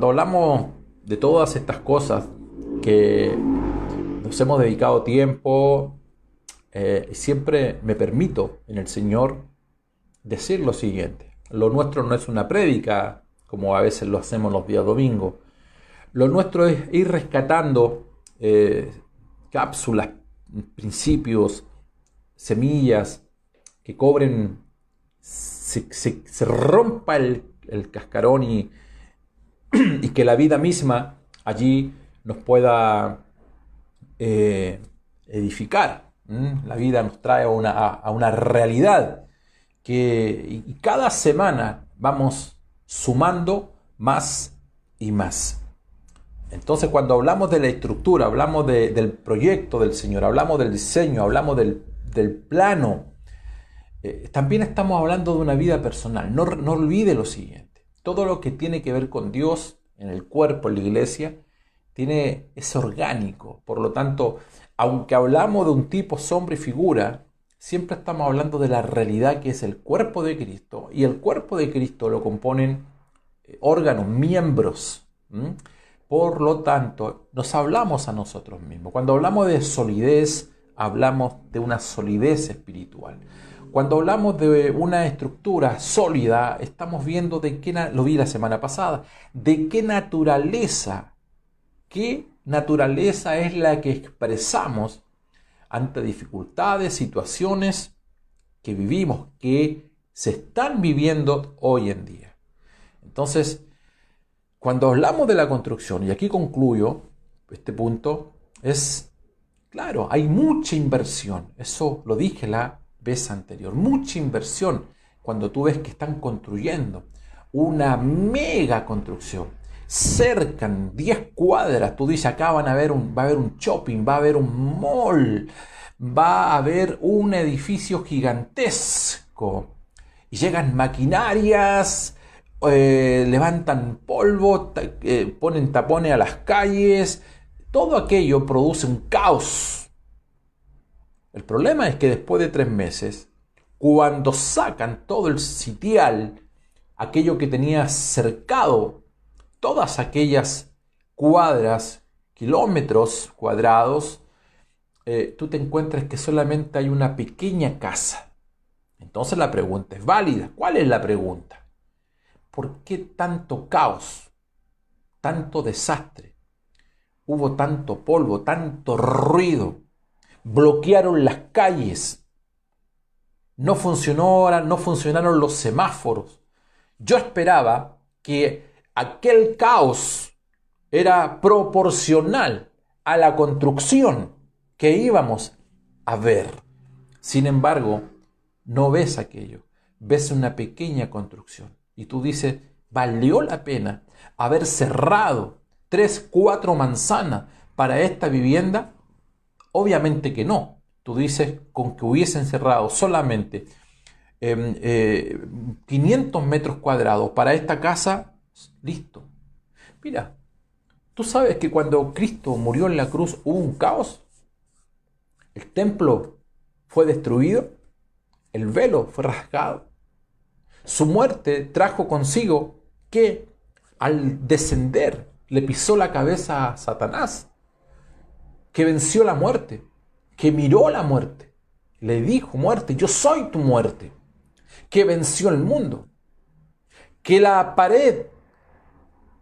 Cuando hablamos de todas estas cosas que nos hemos dedicado tiempo, siempre me permito en el Señor decir lo siguiente. Lo nuestro no es una prédica, como a veces lo hacemos los días domingos. Lo nuestro es ir rescatando cápsulas, principios, semillas que cobren, se rompa el cascarón y que la vida misma allí nos pueda edificar. La vida nos trae a una realidad y cada semana vamos sumando más y más. Entonces, cuando hablamos de la estructura, hablamos del proyecto del Señor, hablamos del diseño, hablamos del plano, también estamos hablando de una vida personal. No olvide lo siguiente: todo lo que tiene que ver con Dios en el cuerpo, en la iglesia, es orgánico. Por lo tanto, aunque hablamos de un tipo, sombra y figura, siempre estamos hablando de la realidad que es el cuerpo de Cristo, y el cuerpo de Cristo lo componen órganos, miembros. Por lo tanto, nos hablamos a nosotros mismos. Cuando hablamos de solidez, hablamos de una solidez espiritual. Cuando hablamos de una estructura sólida, estamos viendo lo vi la semana pasada, de qué naturaleza es la que expresamos ante dificultades, situaciones que vivimos, que se están viviendo hoy en día. Entonces, cuando hablamos de la construcción, y aquí concluyo este punto, claro, hay mucha inversión. Eso lo dije la vez anterior. Mucha inversión cuando tú ves que están construyendo una mega construcción. Cercan 10 cuadras, tú dices, acá va a haber un shopping, va a haber un mall, va a haber un edificio gigantesco. Y llegan maquinarias, levantan polvo, ponen tapones a las calles. Todo aquello produce un caos. El problema es que después de 3 meses, cuando sacan todo el sitial, aquello que tenía cercado todas aquellas cuadras, kilómetros cuadrados, tú te encuentras que solamente hay una pequeña casa. Entonces la pregunta es válida. ¿Cuál es la pregunta? ¿Por qué tanto caos, tanto desastre? Hubo tanto polvo, tanto ruido. Bloquearon las calles. No funcionaron los semáforos. Yo esperaba que aquel caos era proporcional a la construcción que íbamos a ver. Sin embargo, no ves aquello. Ves una pequeña construcción. Y tú dices, ¿valió la pena haber cerrado 3, 4 manzanas para esta vivienda? Obviamente que no. Tú dices, con que hubiesen cerrado solamente 500 metros cuadrados para esta casa, listo. Mira, tú sabes que cuando Cristo murió en la cruz hubo un caos. El templo fue destruido, el velo fue rasgado. Su muerte trajo consigo que al descender le pisó la cabeza a Satanás, que venció la muerte, que miró la muerte, le dijo: muerte, yo soy tu muerte, que venció el mundo, que la pared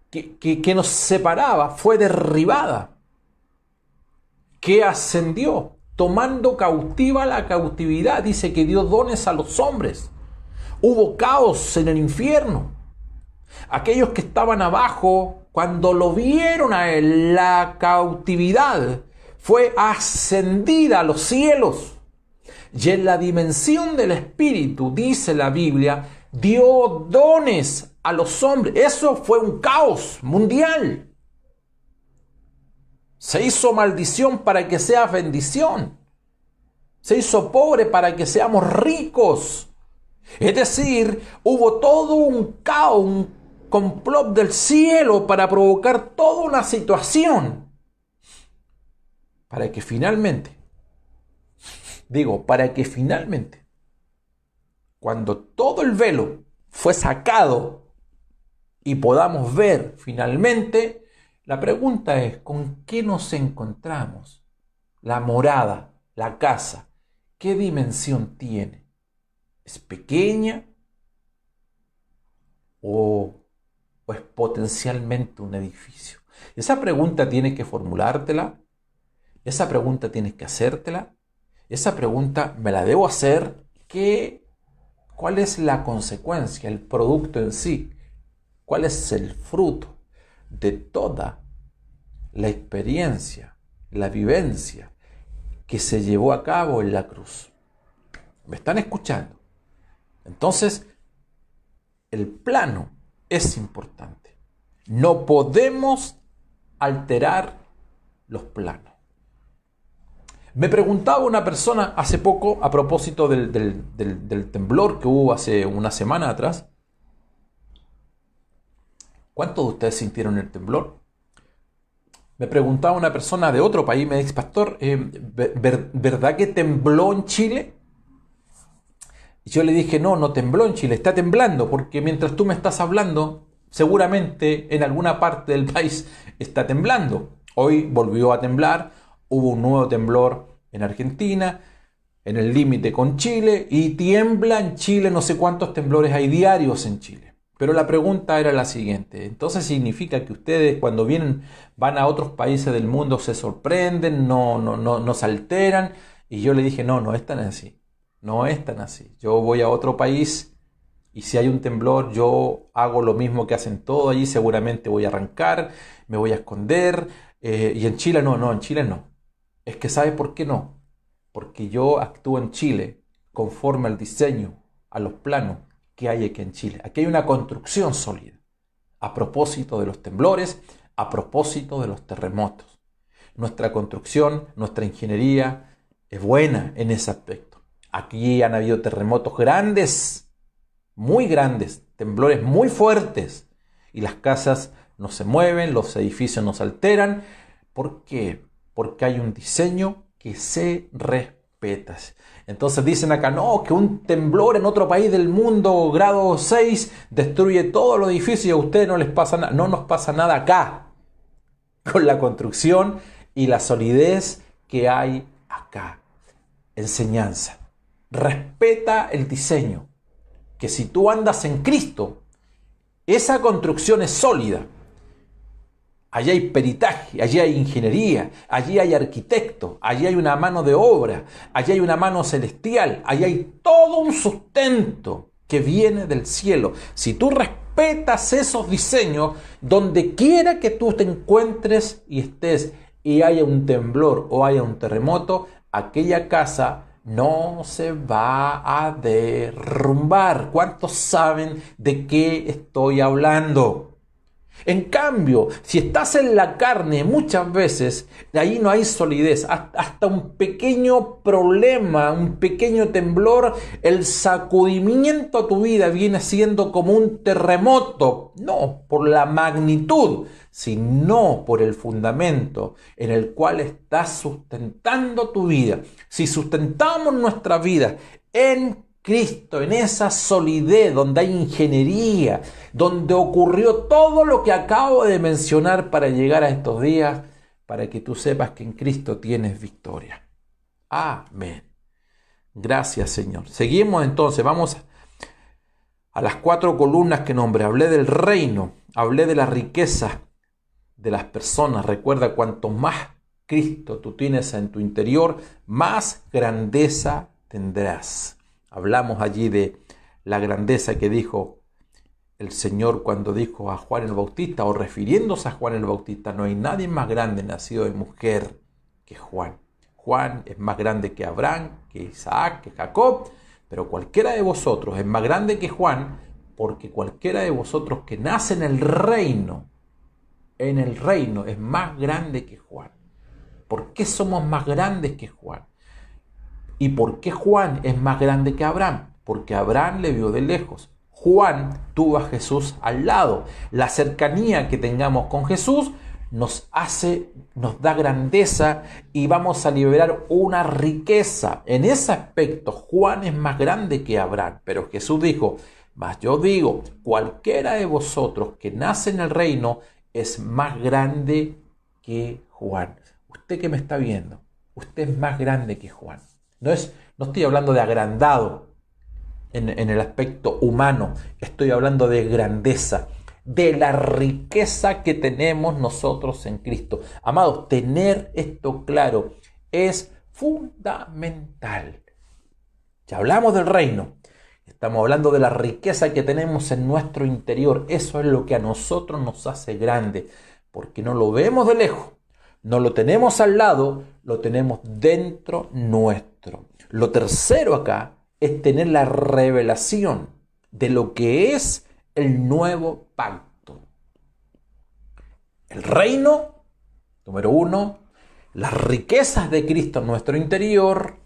que nos separaba fue derribada, que ascendió, tomando cautiva la cautividad. Dice que dio dones a los hombres. Hubo caos en el infierno. Aquellos que estaban abajo, cuando lo vieron a él, la cautividad fue ascendida a los cielos. Y en la dimensión del Espíritu, dice la Biblia, dio dones a los hombres. Eso fue un caos mundial. Se hizo maldición para que sea bendición. Se hizo pobre para que seamos ricos. Es decir, hubo todo un caos, un complot del cielo para provocar toda una situación. Para que finalmente, cuando todo el velo fue sacado, y podamos ver finalmente, la pregunta es, ¿con qué nos encontramos? La morada, la casa, ¿qué dimensión tiene? ¿Es pequeña o es potencialmente un edificio? Esa pregunta tienes que formulártela, esa pregunta tienes que hacértela, esa pregunta me la debo hacer, ¿cuál es la consecuencia, el producto en sí? ¿Cuál es el fruto de toda la experiencia, la vivencia que se llevó a cabo en la cruz? ¿Me están escuchando? Entonces, el plano es importante. No podemos alterar los planos. Me preguntaba una persona hace poco, a propósito del temblor que hubo hace una semana atrás, ¿cuántos de ustedes sintieron el temblor? Me preguntaba una persona de otro país, me dice, pastor, ¿verdad que tembló en Chile? Y yo le dije, no tembló en Chile, está temblando, porque mientras tú me estás hablando, seguramente en alguna parte del país está temblando. Hoy volvió a temblar, hubo un nuevo temblor en Argentina, en el límite con Chile, y tiembla en Chile, no sé cuántos temblores hay diarios en Chile. Pero la pregunta era la siguiente, entonces significa que ustedes cuando van a otros países del mundo se sorprenden, no se alteran, y yo le dije, no es tan así. No es tan así. Yo voy a otro país y si hay un temblor, yo hago lo mismo que hacen todos allí. Seguramente voy a arrancar, me voy a esconder. Y en Chile en Chile no. Es que ¿sabe por qué no? Porque yo actúo en Chile conforme al diseño, a los planos que hay aquí en Chile. Aquí hay una construcción sólida. A propósito de los temblores, a propósito de los terremotos. Nuestra construcción, nuestra ingeniería es buena en ese aspecto. Aquí han habido terremotos grandes, muy grandes, temblores muy fuertes y las casas no se mueven, los edificios no se alteran. ¿Por qué? Porque hay un diseño que se respeta. Entonces dicen acá, no, que un temblor en otro país del mundo, grado 6, destruye todos los edificios y a ustedes no les pasa nada. No nos pasa nada acá, con la construcción y la solidez que hay acá. Enseñanza. Respeta el diseño, que si tú andas en Cristo, esa construcción es sólida. Allí hay peritaje, allí hay ingeniería, allí hay arquitecto, allí hay una mano de obra, allí hay una mano celestial, allí hay todo un sustento que viene del cielo. Si tú respetas esos diseños, donde quiera que tú te encuentres y estés y haya un temblor o haya un terremoto, aquella casa no se va a derrumbar. ¿Cuántos saben de qué estoy hablando? En cambio, si estás en la carne, muchas veces de ahí no hay solidez. Hasta un pequeño problema, un pequeño temblor, el sacudimiento a tu vida viene siendo como un terremoto. No por la magnitud, sino por el fundamento en el cual estás sustentando tu vida. Si sustentamos nuestra vida en Cristo, en esa solidez donde hay ingeniería, donde ocurrió todo lo que acabo de mencionar para llegar a estos días, para que tú sepas que en Cristo tienes victoria. Amén. Gracias, Señor. Seguimos entonces, vamos a las 4 columnas que nombré. Hablé del reino, hablé de la riqueza de las personas. Recuerda, cuanto más Cristo tú tienes en tu interior, más grandeza tendrás. Hablamos allí de la grandeza que dijo el Señor cuando dijo a Juan el Bautista, o refiriéndose a Juan el Bautista, no hay nadie más grande nacido de mujer que Juan. Juan es más grande que Abraham, que Isaac, que Jacob, pero cualquiera de vosotros es más grande que Juan, porque cualquiera de vosotros que nace en el reino es más grande que Juan. ¿Por qué somos más grandes que Juan? ¿Y por qué Juan es más grande que Abraham? Porque Abraham le vio de lejos. Juan tuvo a Jesús al lado. La cercanía que tengamos con Jesús nos da grandeza y vamos a liberar una riqueza. En ese aspecto, Juan es más grande que Abraham. Pero Jesús dijo, Mas yo digo, cualquiera de vosotros que nace en el reino es más grande que Juan. Usted que me está viendo, usted es más grande que Juan. No estoy hablando de agrandado en el aspecto humano, estoy hablando de grandeza, de la riqueza que tenemos nosotros en Cristo. Amados, tener esto claro es fundamental. Ya hablamos del reino, estamos hablando de la riqueza que tenemos en nuestro interior. Eso es lo que a nosotros nos hace grande, porque no lo vemos de lejos, no lo tenemos al lado, lo tenemos dentro nuestro. Lo tercero acá es tener la revelación de lo que es el nuevo pacto. El reino, número 1, las riquezas de Cristo en nuestro interior.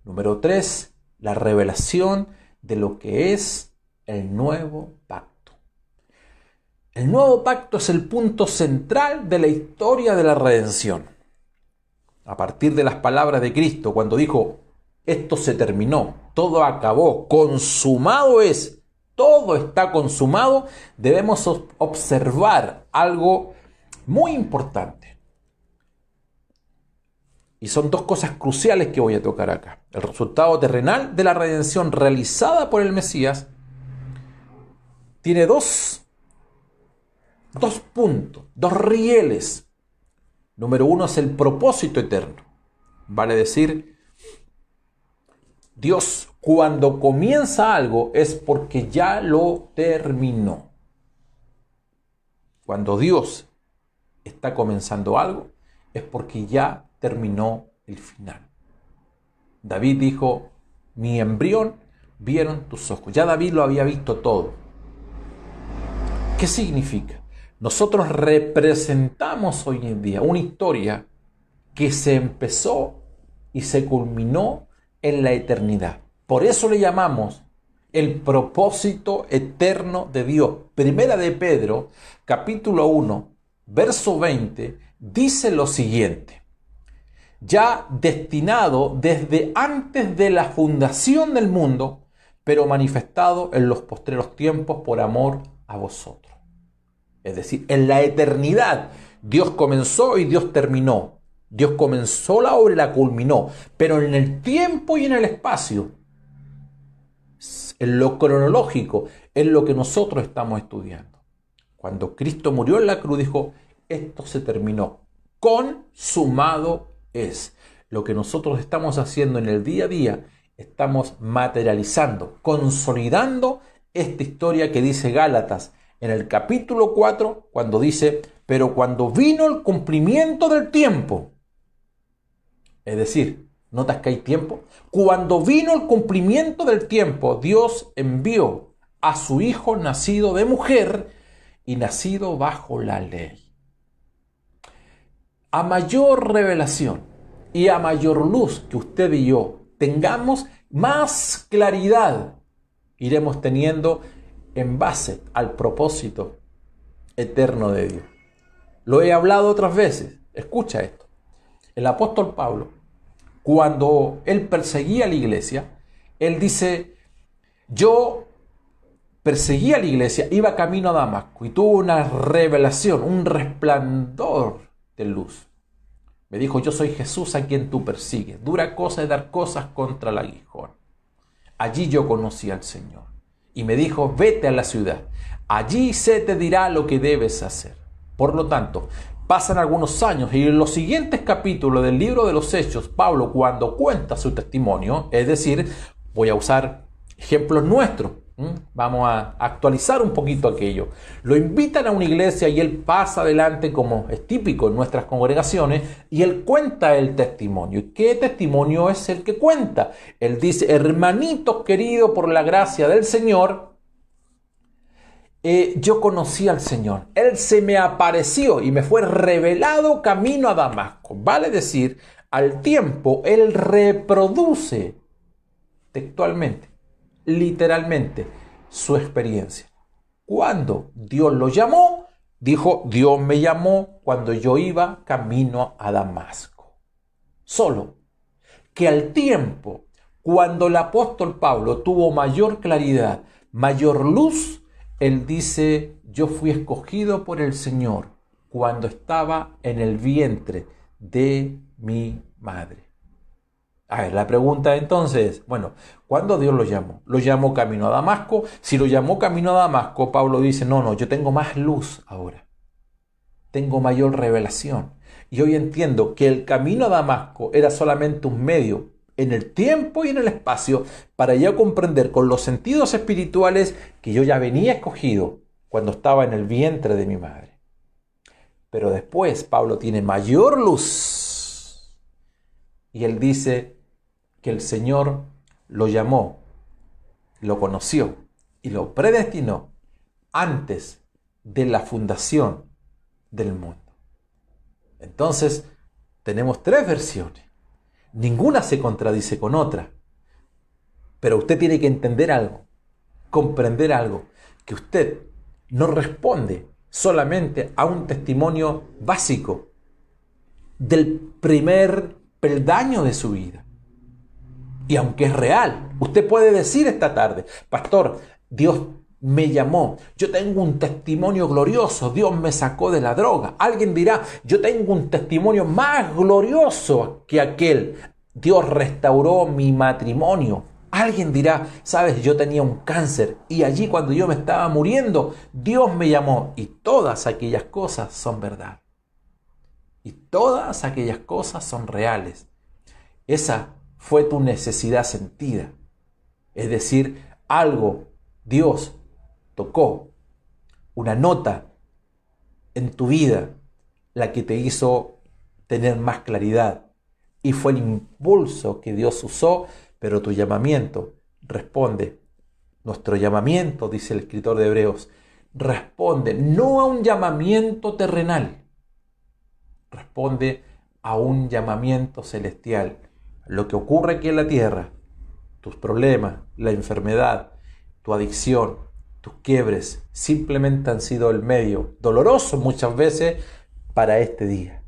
Número 3, la revelación de lo que es el nuevo pacto. El nuevo pacto es el punto central de la historia de la redención. A partir de las palabras de Cristo, cuando dijo, esto se terminó, todo acabó, consumado es, todo está consumado, debemos observar algo muy importante. Y son dos cosas cruciales que voy a tocar acá. El resultado terrenal de la redención realizada por el Mesías tiene dos puntos, dos rieles. Número 1 es el propósito eterno. Vale decir, Dios cuando comienza algo es porque ya lo terminó. Cuando Dios está comenzando algo es porque ya terminó el final. David dijo, mi embrión vieron tus ojos. Ya David lo había visto todo. ¿Qué significa? Nosotros representamos hoy en día una historia que se empezó y se culminó en la eternidad. Por eso le llamamos el propósito eterno de Dios. Primera de Pedro, capítulo 1, verso 20, dice lo siguiente. Ya destinado desde antes de la fundación del mundo, pero manifestado en los postreros tiempos por amor a vosotros. Es decir, en la eternidad Dios comenzó y Dios terminó. Dios comenzó la obra y la culminó, pero en el tiempo y en el espacio, en lo cronológico, es lo que nosotros estamos estudiando. Cuando Cristo murió en la cruz, dijo, esto se terminó, consumado es. Lo que nosotros estamos haciendo en el día a día, estamos materializando, consolidando esta historia que dice Gálatas en el capítulo 4, cuando dice, pero cuando vino el cumplimiento del tiempo, es decir, ¿notas que hay tiempo? Cuando vino el cumplimiento del tiempo, Dios envió a su Hijo nacido de mujer y nacido bajo la ley. A mayor revelación y a mayor luz que usted y yo tengamos, más claridad iremos teniendo en base al propósito eterno de Dios. Lo he hablado otras veces. Escucha esto. El apóstol Pablo, cuando él perseguía a la iglesia, él dice, yo perseguía a la iglesia, iba camino a Damasco y tuvo una revelación, un resplandor de luz. Me dijo, yo soy Jesús a quien tú persigues. Dura cosa es dar cosas contra el aguijón. Allí yo conocí al Señor. Y me dijo, vete a la ciudad. Allí se te dirá lo que debes hacer. Por lo tanto, pasan algunos años y en los siguientes capítulos del libro de los Hechos, Pablo, cuando cuenta su testimonio, es decir, voy a usar ejemplos nuestros, vamos a actualizar un poquito aquello. Lo invitan a una iglesia y él pasa adelante, como es típico en nuestras congregaciones, y él cuenta el testimonio. ¿Y qué testimonio es el que cuenta? Él dice, hermanitos queridos, por la gracia del Señor, yo conocí al Señor. Él se me apareció y me fue revelado camino a Damasco. Vale decir, al tiempo, él reproduce textualmente, literalmente, su experiencia. Cuando Dios lo llamó, dijo, Dios me llamó cuando yo iba camino a Damasco. Solo que al tiempo, cuando el apóstol Pablo tuvo mayor claridad mayor luz, él dice, yo fui escogido por el Señor cuando estaba en el vientre de mi madre. A ver, la pregunta entonces, bueno, ¿cuándo Dios lo llamó? ¿Lo llamó camino a Damasco? Si lo llamó camino a Damasco, Pablo dice, no, yo tengo más luz ahora. Tengo mayor revelación. Y hoy entiendo que el camino a Damasco era solamente un medio en el tiempo y en el espacio para yo comprender con los sentidos espirituales que yo ya venía escogido cuando estaba en el vientre de mi madre. Pero después Pablo tiene mayor luz y él dice que el Señor lo llamó, lo conoció y lo predestinó antes de la fundación del mundo. Entonces, tenemos 3 versiones. Ninguna se contradice con otra. Pero usted tiene que entender algo, comprender algo, que usted no responde solamente a un testimonio básico del primer peldaño de su vida. Y aunque es real, usted puede decir esta tarde, pastor, Dios me llamó, yo tengo un testimonio glorioso, Dios me sacó de la droga. Alguien dirá, yo tengo un testimonio más glorioso que aquel, Dios restauró mi matrimonio. Alguien dirá, sabes, yo tenía un cáncer y allí cuando yo me estaba muriendo, Dios me llamó. Y todas aquellas cosas son verdad. Y todas aquellas cosas son reales. Esa fue tu necesidad sentida. Es decir, algo, Dios tocó, una nota en tu vida, la que te hizo tener más claridad. Y fue el impulso que Dios usó, pero tu llamamiento responde. Nuestro llamamiento, dice el escritor de Hebreos, responde no a un llamamiento terrenal, responde a un llamamiento celestial. Lo que ocurre aquí en la tierra, tus problemas, la enfermedad, tu adicción, tus quiebres, simplemente han sido el medio, doloroso muchas veces, para este día,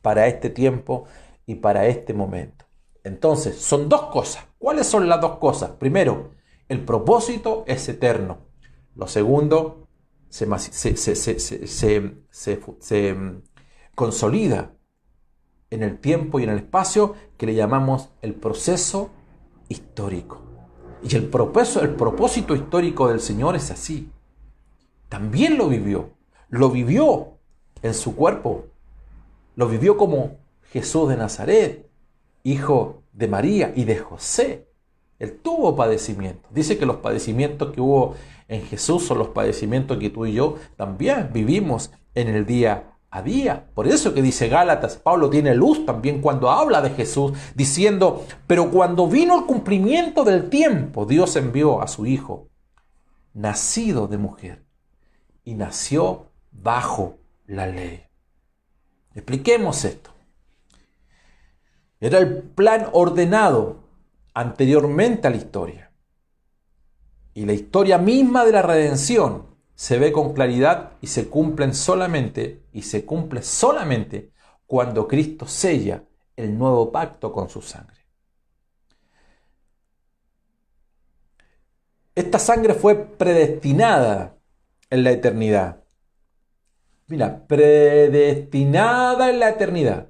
para este tiempo y para este momento. Entonces, son 2 cosas. ¿Cuáles son las 2 cosas? Primero, el propósito es eterno. Lo segundo, se consolida en el tiempo y en el espacio, que le llamamos el proceso histórico. Y el propósito histórico del Señor es así. También lo vivió en su cuerpo, lo vivió como Jesús de Nazaret, hijo de María y de José. Él tuvo padecimientos. Dice que los padecimientos que hubo en Jesús son los padecimientos que tú y yo también vivimos en el día a día. Por eso que dice Gálatas, Pablo tiene luz también cuando habla de Jesús, diciendo, pero cuando vino el cumplimiento del tiempo, Dios envió a su Hijo, nacido de mujer, y nació bajo la ley. Expliquemos esto. Era el plan ordenado anteriormente a la historia. Y la historia misma de la redención se ve con claridad y se cumple solamente cuando Cristo sella el nuevo pacto con su sangre. Esta sangre fue predestinada en la eternidad. Mira, predestinada en la eternidad,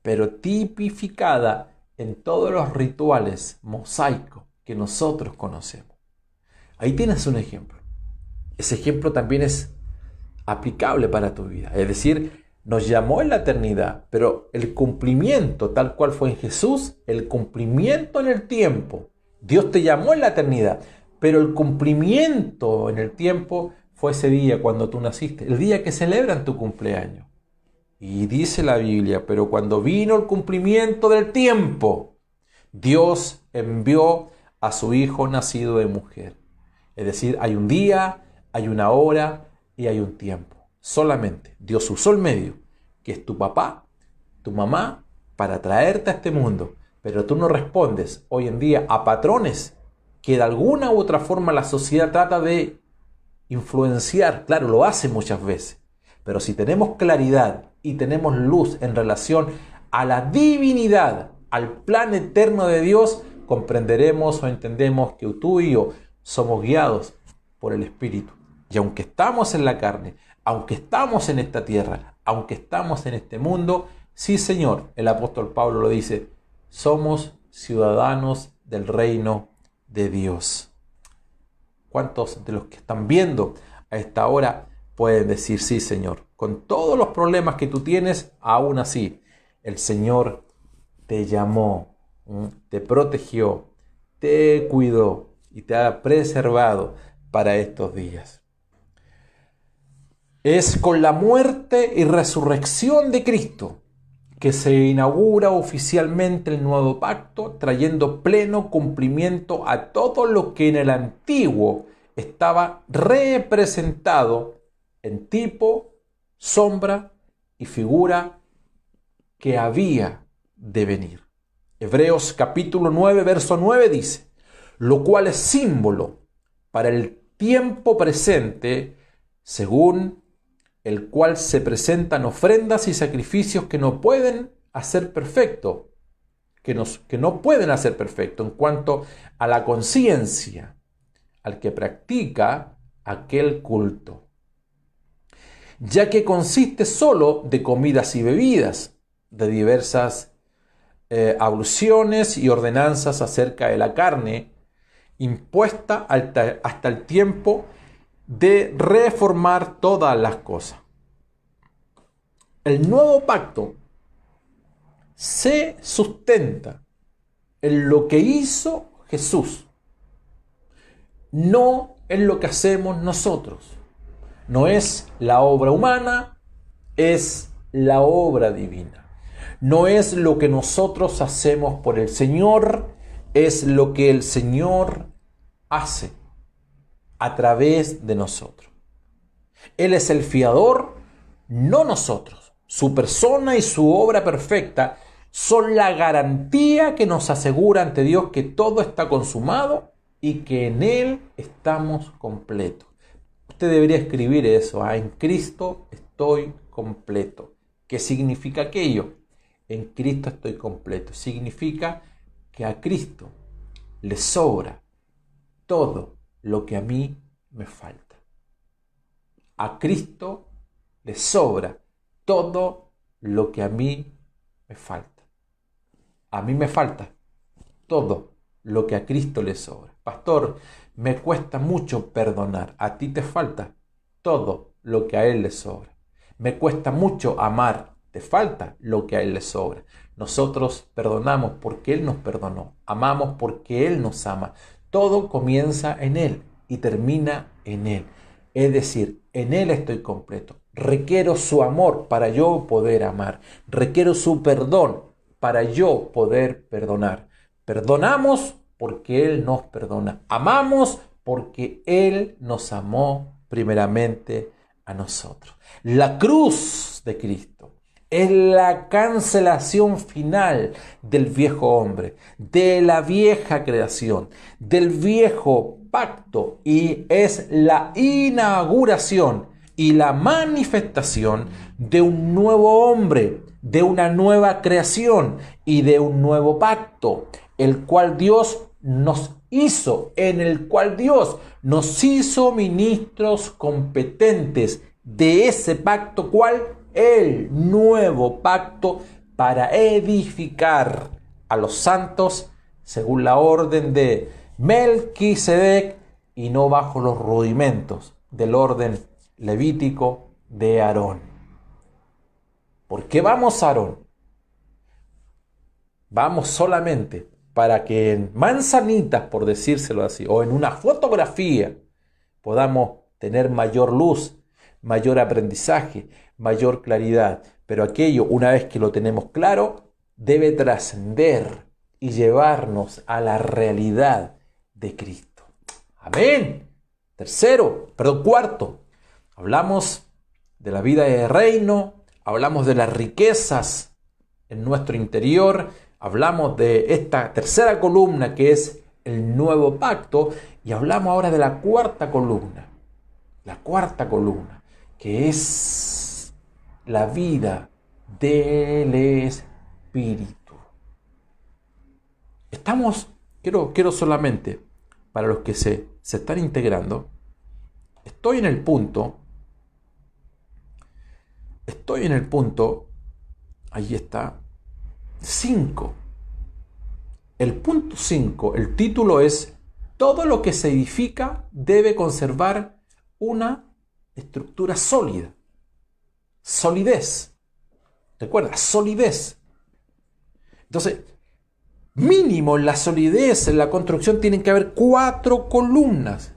pero tipificada en todos los rituales mosaicos que nosotros conocemos. Ahí tienes un ejemplo. Ese ejemplo también es aplicable para tu vida. Es decir, nos llamó en la eternidad, pero el cumplimiento tal cual fue en Jesús, el cumplimiento en el tiempo. Dios te llamó en la eternidad, pero el cumplimiento en el tiempo fue ese día cuando tú naciste, el día que celebran tu cumpleaños. Y dice la Biblia, pero cuando vino el cumplimiento del tiempo, Dios envió a su Hijo nacido de mujer. Es decir, hay un día, hay una hora y hay un tiempo. Solamente Dios usó el medio, que es tu papá, tu mamá, para traerte a este mundo. Pero tú no respondes hoy en día a patrones que de alguna u otra forma la sociedad trata de influenciar. Claro, lo hace muchas veces. Pero si tenemos claridad y tenemos luz en relación a la divinidad, al plan eterno de Dios, comprenderemos o entendemos que tú y yo somos guiados por el Espíritu. Y aunque estamos en la carne, aunque estamos en esta tierra, aunque estamos en este mundo, sí, Señor, el apóstol Pablo lo dice, somos ciudadanos del reino de Dios. ¿Cuántos de los que están viendo a esta hora pueden decir, sí, Señor, con todos los problemas que tú tienes, aún así, el Señor te llamó, te protegió, te cuidó y te ha preservado para estos días? Es con la muerte y resurrección de Cristo que se inaugura oficialmente el nuevo pacto, trayendo pleno cumplimiento a todo lo que en el antiguo estaba representado en tipo, sombra y figura que había de venir. Hebreos capítulo 9, verso 9 dice, lo cual es símbolo para el tiempo presente, según el cual se presentan ofrendas y sacrificios que no pueden hacer perfecto, que no pueden hacer perfecto en cuanto a la conciencia, al que practica aquel culto, ya que consiste solo de comidas y bebidas, de diversas abluciones y ordenanzas acerca de la carne, impuesta hasta el tiempo de reformar todas las cosas. El nuevo pacto se sustenta en lo que hizo Jesús, no en lo que hacemos nosotros. No es la obra humana, es la obra divina. No es lo que nosotros hacemos por el Señor, es lo que el Señor hace a través de nosotros. Él es el fiador, no nosotros. Su persona y su obra perfecta son la garantía que nos asegura ante Dios que todo está consumado y que en Él estamos completos. Usted debería escribir eso, en Cristo estoy completo. ¿Qué significa aquello? En Cristo estoy completo. Significa que a Cristo le sobra todo lo que a mí me falta. A Cristo le sobra todo lo que a mí me falta. A mí me falta todo lo que a Cristo le sobra. Pastor, me cuesta mucho perdonar. A ti te falta todo lo que a Él le sobra. Me cuesta mucho amar. Te falta lo que a Él le sobra. Nosotros perdonamos porque Él nos perdonó. Amamos porque Él nos ama. Todo comienza en Él y termina en Él. Es decir, en Él estoy completo. Requiero su amor para yo poder amar. Requiero su perdón para yo poder perdonar. Perdonamos porque Él nos perdona. Amamos porque Él nos amó primeramente a nosotros. La cruz de Cristo es la cancelación final del viejo hombre, de la vieja creación, del viejo pacto, y es la inauguración y la manifestación de un nuevo hombre, de una nueva creación y de un nuevo pacto, el cual Dios nos hizo, en el cual Dios nos hizo ministros competentes de ese pacto, cual el nuevo pacto, para edificar a los santos según la orden de Melquisedec y no bajo los rudimentos del orden levítico de Aarón. ¿Por qué vamos a Aarón? Vamos solamente para que en manzanitas, por decírselo así, o en una fotografía, podamos tener mayor luz, mayor aprendizaje, mayor claridad. Pero aquello, una vez que lo tenemos claro, debe trascender y llevarnos a la realidad de Cristo. Amén. Cuarto, hablamos de la vida de reino, hablamos de las riquezas en nuestro interior, hablamos de esta tercera columna que es el nuevo pacto, y hablamos ahora de la cuarta columna. La cuarta columna, que es la vida del Espíritu. Quiero solamente para los que se están integrando, estoy en el punto, ahí está, 5. El punto 5, el título es: todo lo que se edifica debe conservar una estructura sólida. Solidez. ¿Recuerda? Solidez. Entonces, mínimo en la solidez, en la construcción, tienen que haber 4 columnas.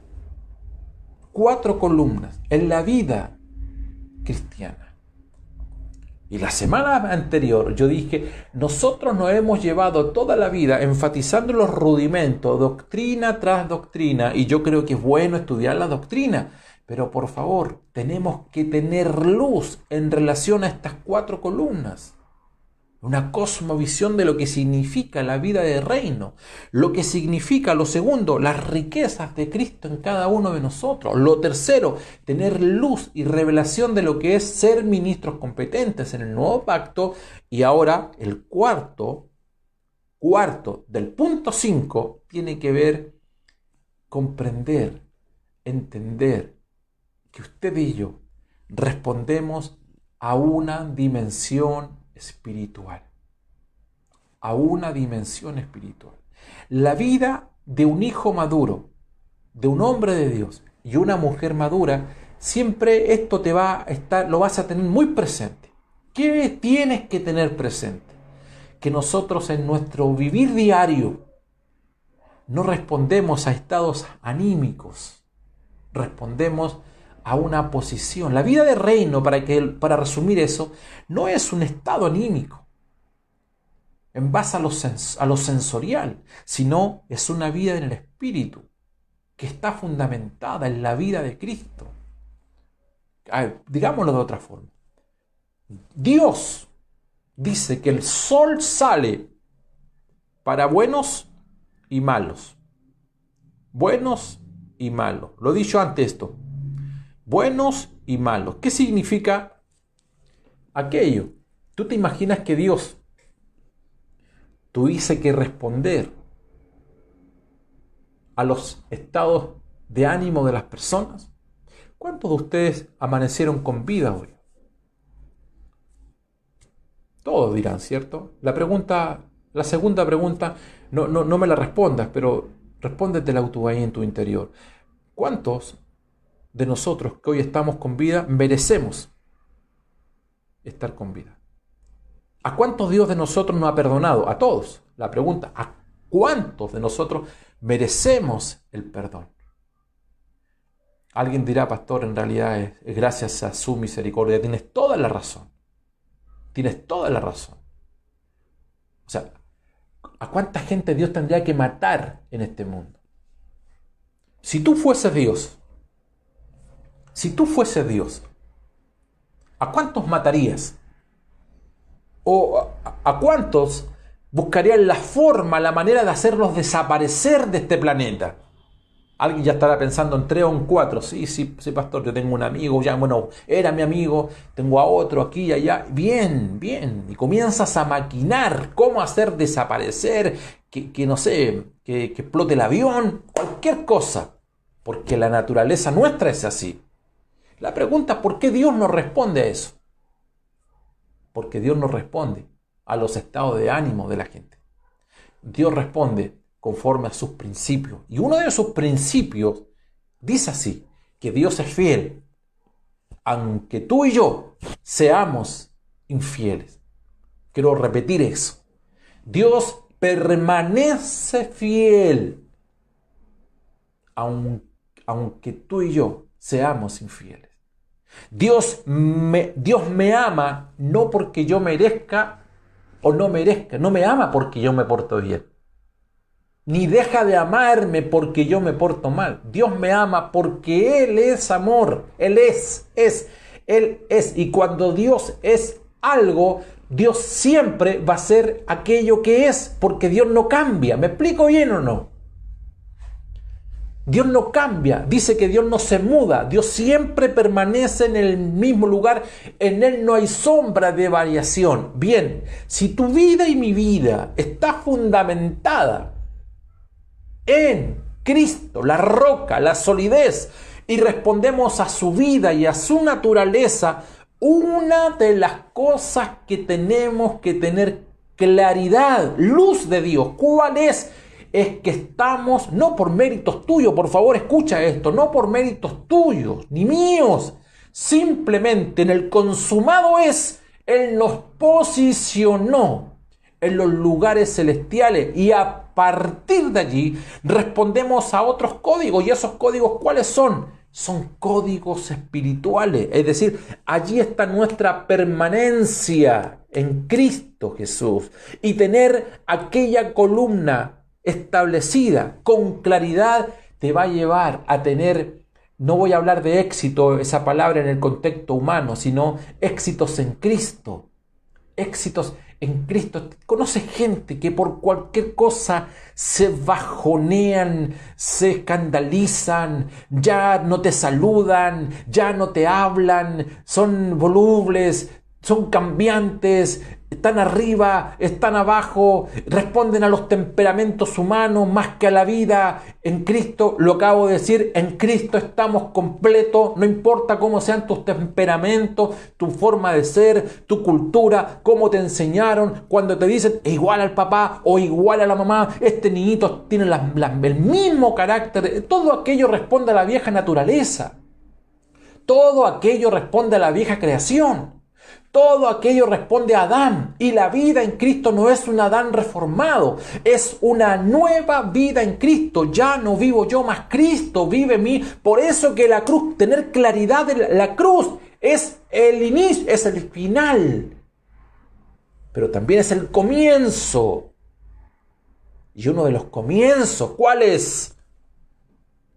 4 columnas en la vida cristiana. Y la semana anterior yo dije, nosotros nos hemos llevado toda la vida enfatizando los rudimentos, doctrina tras doctrina, y yo creo que es bueno estudiar la doctrina, pero por favor, tenemos que tener luz en relación a estas 4 columnas. Una cosmovisión de lo que significa la vida de reino. Lo que significa, lo segundo, las riquezas de Cristo en cada uno de nosotros. Lo tercero, tener luz y revelación de lo que es ser ministros competentes en el nuevo pacto. Y ahora el cuarto del punto 5 tiene que ver comprender, entender que usted y yo respondemos a una dimensión espiritual. A una dimensión espiritual. La vida de un hijo maduro, de un hombre de Dios y una mujer madura, siempre esto lo vas a tener muy presente. ¿Qué tienes que tener presente? Que nosotros en nuestro vivir diario no respondemos a estados anímicos, respondemos a una posición. La vida de reino, para resumir eso, no es un estado anímico en base a lo sensorial, sino es una vida en el espíritu que está fundamentada en la vida de Cristo. Digámoslo de otra forma. Dios dice que el sol sale para buenos y malos. Buenos y malos. Lo he dicho antes esto. Buenos y malos. ¿Qué significa aquello? ¿Tú te imaginas que Dios tuviese que responder a los estados de ánimo de las personas? ¿Cuántos de ustedes amanecieron con vida hoy? Todos dirán, ¿cierto? La segunda pregunta, no me la respondas, pero respóndetela tú ahí en tu interior. ¿Cuántos de nosotros que hoy estamos con vida merecemos estar con vida? ¿A cuántos Dios de nosotros nos ha perdonado? A todos. La pregunta, ¿a cuántos de nosotros merecemos el perdón? Alguien dirá, pastor, en realidad es gracias a su misericordia. Tienes toda la razón. Tienes toda la razón. O sea, ¿a cuánta gente Dios tendría que matar en este mundo? Si tú fueses Dios, ¿a cuántos matarías? ¿O a cuántos buscarían la forma, la manera de hacerlos desaparecer de este planeta? Alguien ya estará pensando en 3 o en 4. Sí, pastor, yo tengo un amigo, era mi amigo, tengo a otro aquí y allá. Bien. Y comienzas a maquinar cómo hacer desaparecer, que explote el avión, cualquier cosa. Porque la naturaleza nuestra es así. La pregunta es, ¿por qué Dios no responde a eso? Porque Dios no responde a los estados de ánimo de la gente. Dios responde conforme a sus principios. Y uno de sus principios dice así, que Dios es fiel, aunque tú y yo seamos infieles. Quiero repetir eso. Dios permanece fiel, aunque tú y yo seamos infieles. Dios me ama no porque yo merezca o no merezca. No me ama porque yo me porto bien. Ni deja de amarme porque yo me porto mal. Dios me ama porque Él es amor. Él es. Y cuando Dios es algo, Dios siempre va a ser aquello que es, porque Dios no cambia. ¿Me explico bien o no? Dios no cambia, dice que Dios no se muda, Dios siempre permanece en el mismo lugar, en Él no hay sombra de variación. Bien, si tu vida y mi vida está fundamentada en Cristo, la roca, la solidez, y respondemos a su vida y a su naturaleza, una de las cosas que tenemos que tener claridad, luz de Dios, ¿cuál es? Es que estamos, no por méritos tuyos, por favor escucha esto, no por méritos tuyos ni míos, simplemente en el consumado es, Él nos posicionó en los lugares celestiales y a partir de allí respondemos a otros códigos. ¿Y esos códigos cuáles son? Son códigos espirituales, es decir, allí está nuestra permanencia en Cristo Jesús y tener aquella columna establecida con claridad te va a llevar a tener, no voy a hablar de éxito, esa palabra en el contexto humano, sino éxitos en Cristo. Éxitos en Cristo. Conoce gente que por cualquier cosa se bajonean, se escandalizan, ya no te saludan, ya no te hablan, son volubles, son cambiantes, están arriba, están abajo, responden a los temperamentos humanos más que a la vida. En Cristo, lo acabo de decir, en Cristo estamos completos, no importa cómo sean tus temperamentos, tu forma de ser, tu cultura, cómo te enseñaron, cuando te dicen igual al papá o igual a la mamá, este niñito tiene el mismo carácter, todo aquello responde a la vieja naturaleza, todo aquello responde a la vieja creación. Todo aquello responde a Adán, y la vida en Cristo no es un Adán reformado, es una nueva vida en Cristo. Ya no vivo yo, más Cristo vive en mí. Por eso que la cruz, tener claridad de la cruz es el inicio, es el final, pero también es el comienzo. Y uno de los comienzos, ¿cuál es?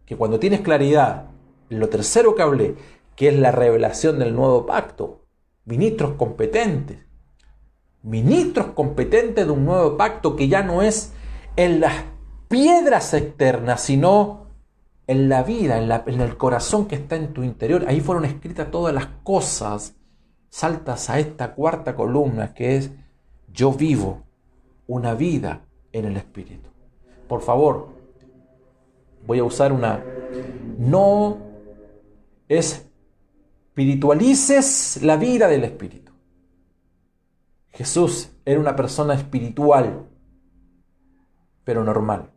Que cuando tienes claridad, lo tercero que hablé, que es la revelación del nuevo pacto, ministros competentes de un nuevo pacto que ya no es en las piedras externas, sino en la vida, en el corazón que está en tu interior. Ahí fueron escritas todas las cosas. Saltas a esta cuarta columna que es: yo vivo una vida en el Espíritu. Por favor, voy a usar no espiritualices la vida del Espíritu. Jesús era una persona espiritual, pero normal.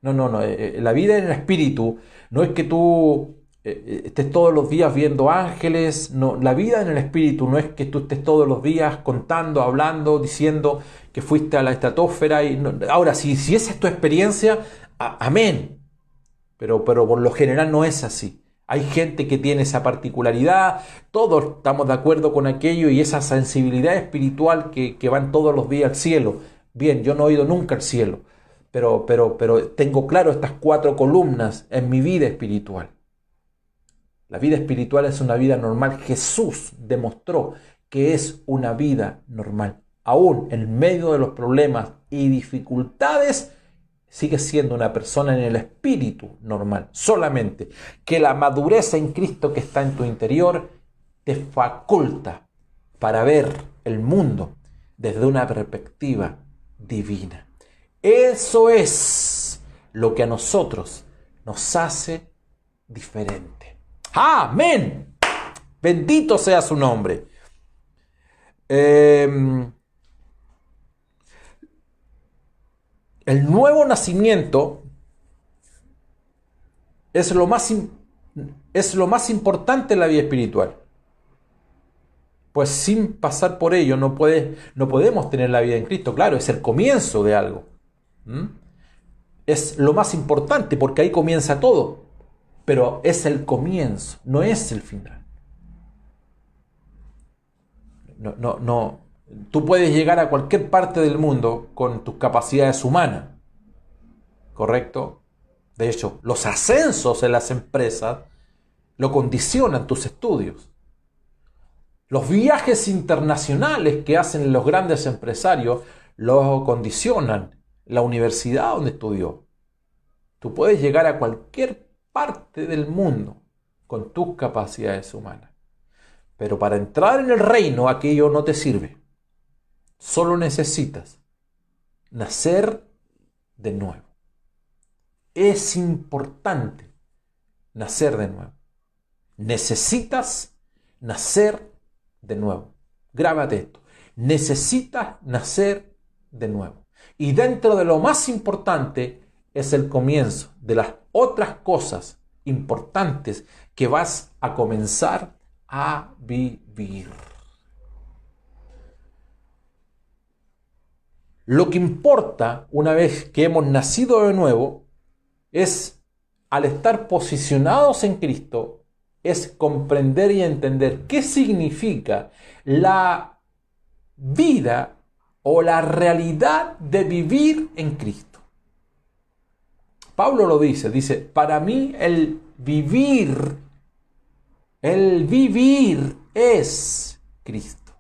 No. La vida en el Espíritu no es que tú estés todos los días viendo ángeles. No, la vida en el Espíritu no es que tú estés todos los días contando, hablando, diciendo que fuiste a la estratosfera. Ahora, si esa es tu experiencia, amén. Pero por lo general no es así. Hay gente que tiene esa particularidad, todos estamos de acuerdo con aquello y esa sensibilidad espiritual que van todos los días al cielo. Bien, yo no he ido nunca al cielo, pero tengo claro estas 4 columnas en mi vida espiritual. La vida espiritual es una vida normal. Jesús demostró que es una vida normal. Aún en medio de los problemas y dificultades, sigue siendo una persona en el espíritu normal. Solamente que la madurez en Cristo que está en tu interior te faculta para ver el mundo desde una perspectiva divina. Eso es lo que a nosotros nos hace diferente. ¡Amén! Bendito sea su nombre. El nuevo nacimiento es lo más importante en la vida espiritual. Pues sin pasar por ello no podemos tener la vida en Cristo. Claro, es el comienzo de algo. Es lo más importante porque ahí comienza todo. Pero es el comienzo, no es el final. No. Tú puedes llegar a cualquier parte del mundo con tus capacidades humanas, ¿correcto? De hecho, los ascensos en las empresas lo condicionan tus estudios. Los viajes internacionales que hacen los grandes empresarios lo condicionan la universidad donde estudió. Tú puedes llegar a cualquier parte del mundo con tus capacidades humanas. Pero para entrar en el reino aquello no te sirve. Solo necesitas nacer de nuevo. Es importante nacer de nuevo. Necesitas nacer de nuevo. Grábate esto. Necesitas nacer de nuevo. Y dentro de lo más importante es el comienzo de las otras cosas importantes que vas a comenzar a vivir. Lo que importa una vez que hemos nacido de nuevo es, al estar posicionados en Cristo, es comprender y entender qué significa la vida o la realidad de vivir en Cristo. Pablo lo dice, para mí el vivir es Cristo.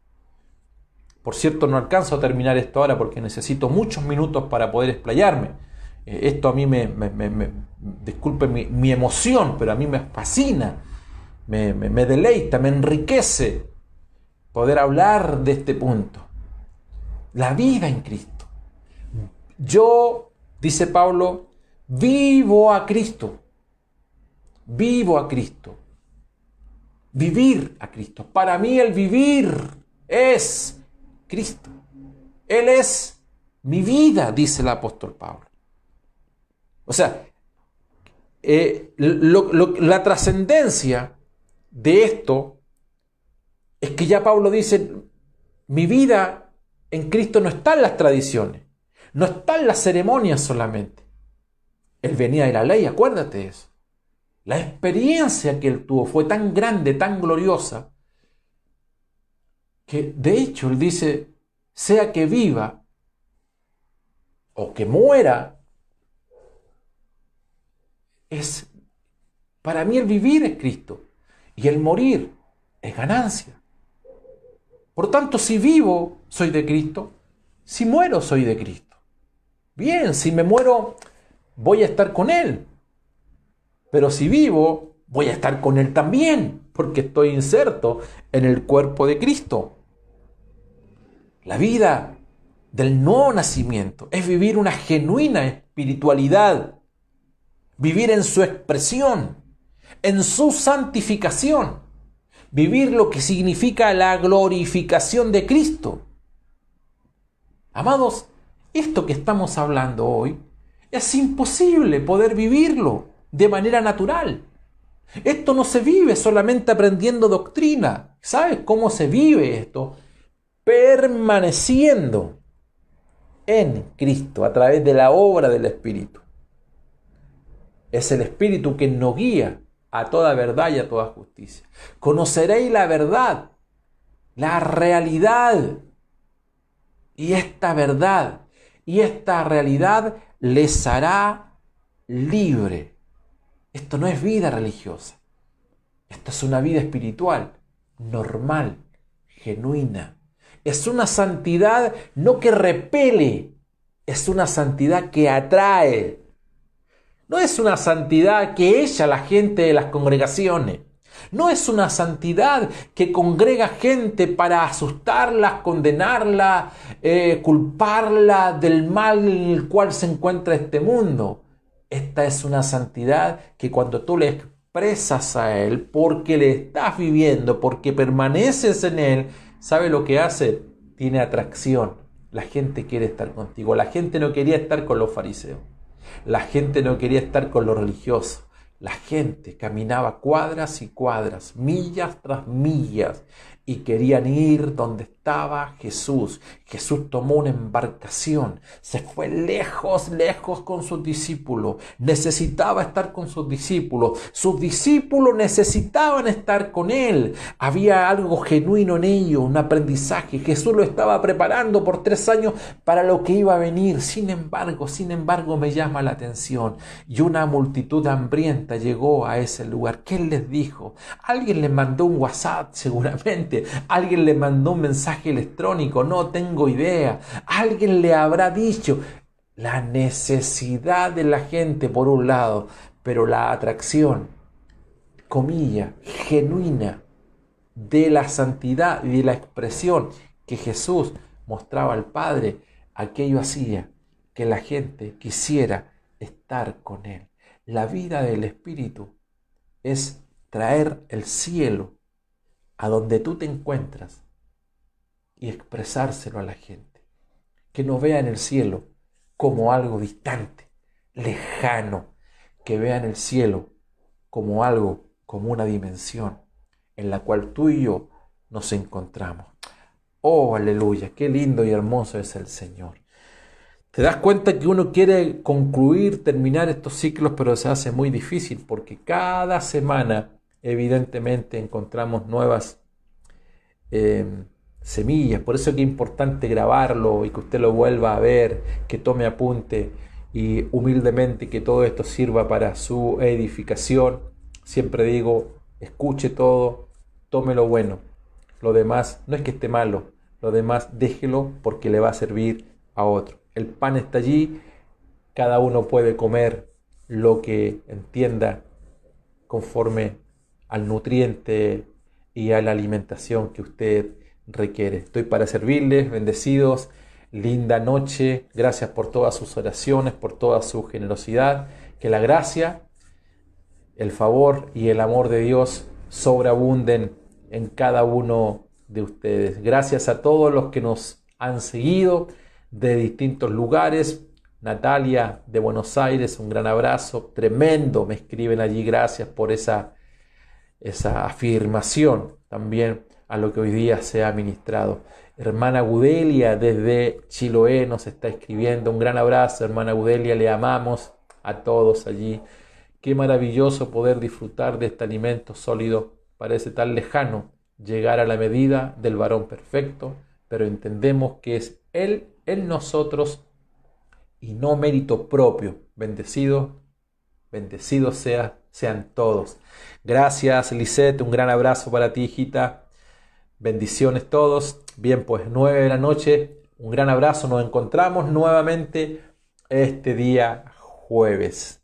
Por cierto, no alcanzo a terminar esto ahora porque necesito muchos minutos para poder explayarme. Esto a mí disculpe mi emoción, pero a mí me fascina, me deleita, me enriquece poder hablar de este punto. La vida en Cristo. Yo, dice Pablo, vivo a Cristo. Vivo a Cristo. Vivir a Cristo. Para mí el vivir es Cristo. Él es mi vida, dice el apóstol Pablo. O sea, la trascendencia de esto es que ya Pablo dice, mi vida en Cristo no está en las tradiciones, no está en las ceremonias solamente. Él venía de la ley, acuérdate de eso. La experiencia que él tuvo fue tan grande, tan gloriosa, que de hecho él dice, sea que viva o que muera, para mí el vivir es Cristo y el morir es ganancia. Por tanto, si vivo, soy de Cristo, si muero, soy de Cristo. Bien, si me muero, voy a estar con Él. Pero si vivo, voy a estar con Él también, porque estoy inserto en el cuerpo de Cristo. La vida del nuevo nacimiento es vivir una genuina espiritualidad, vivir en su expresión, en su santificación, vivir lo que significa la glorificación de Cristo. Amados, esto que estamos hablando hoy es imposible poder vivirlo de manera natural. Esto no se vive solamente aprendiendo doctrina. ¿Sabes cómo se vive esto? Permaneciendo en Cristo a través de la obra del Espíritu. Es el Espíritu quien nos guía a toda verdad y a toda justicia. Conoceréis la verdad, la realidad. Y esta verdad y esta realidad les hará libre. Esto no es vida religiosa. Esto es una vida espiritual, normal, genuina. Es una santidad no que repele, es una santidad que atrae. No es una santidad que echa a la gente de las congregaciones. No es una santidad que congrega gente para asustarla, condenarla, culparla del mal en el cual se encuentra este mundo. Esta es una santidad que cuando tú le expresas a Él, porque le estás viviendo, porque permaneces en Él, ¿sabe lo que hace? Tiene atracción. La gente quiere estar contigo. La gente no quería estar con los fariseos. La gente no quería estar con los religiosos. La gente caminaba cuadras y cuadras, millas tras millas, y querían ir donde estaba Jesús. Jesús tomó una embarcación, se fue lejos, lejos con sus discípulos. Necesitaba estar con sus discípulos. Sus discípulos necesitaban estar con Él. Había algo genuino en ellos, un aprendizaje. Jesús lo estaba preparando por 3 años para lo que iba a venir. Sin embargo, me llama la atención. Y una multitud hambrienta llegó a ese lugar. ¿Qué les dijo? Alguien les mandó un WhatsApp, seguramente. Alguien le mandó un mensaje electrónico, no tengo idea. Alguien le habrá dicho. La necesidad de la gente por un lado, pero la atracción, comilla, genuina de la santidad y de la expresión que Jesús mostraba al Padre, aquello hacía que la gente quisiera estar con Él. La vida del Espíritu es traer el cielo a donde tú te encuentras y expresárselo a la gente. Que no vean el cielo como algo distante, lejano, que vean el cielo como algo, como una dimensión en la cual tú y yo nos encontramos. Oh, aleluya, qué lindo y hermoso es el Señor. Te das cuenta que uno quiere concluir, terminar estos ciclos, pero se hace muy difícil porque cada semana evidentemente encontramos nuevas semillas. Por eso es que es importante grabarlo y que usted lo vuelva a ver, que tome apunte y humildemente que todo esto sirva para su edificación. Siempre digo, escuche todo, tome lo bueno. Lo demás no es que esté malo, lo demás déjelo porque le va a servir a otro. El pan está allí, cada uno puede comer lo que entienda conforme al nutriente y a la alimentación que usted requiere. Estoy para servirles, bendecidos, linda noche, gracias por todas sus oraciones, por toda su generosidad, que la gracia, el favor y el amor de Dios sobreabunden en cada uno de ustedes. Gracias a todos los que nos han seguido de distintos lugares. Natalia de Buenos Aires, un gran abrazo, tremendo, me escriben allí, gracias por esa afirmación también a lo que hoy día se ha ministrado. Hermana Gudelia desde Chiloé nos está escribiendo, un gran abrazo, hermana Gudelia, le amamos a todos allí. Qué maravilloso poder disfrutar de este alimento sólido, parece tan lejano llegar a la medida del varón perfecto, pero entendemos que es Él en nosotros y no mérito propio. Bendecidos sean todos. Gracias, Lisette, un gran abrazo para ti, hijita. Bendiciones todos. Bien, pues 9 de la noche, un gran abrazo. Nos encontramos nuevamente este día jueves.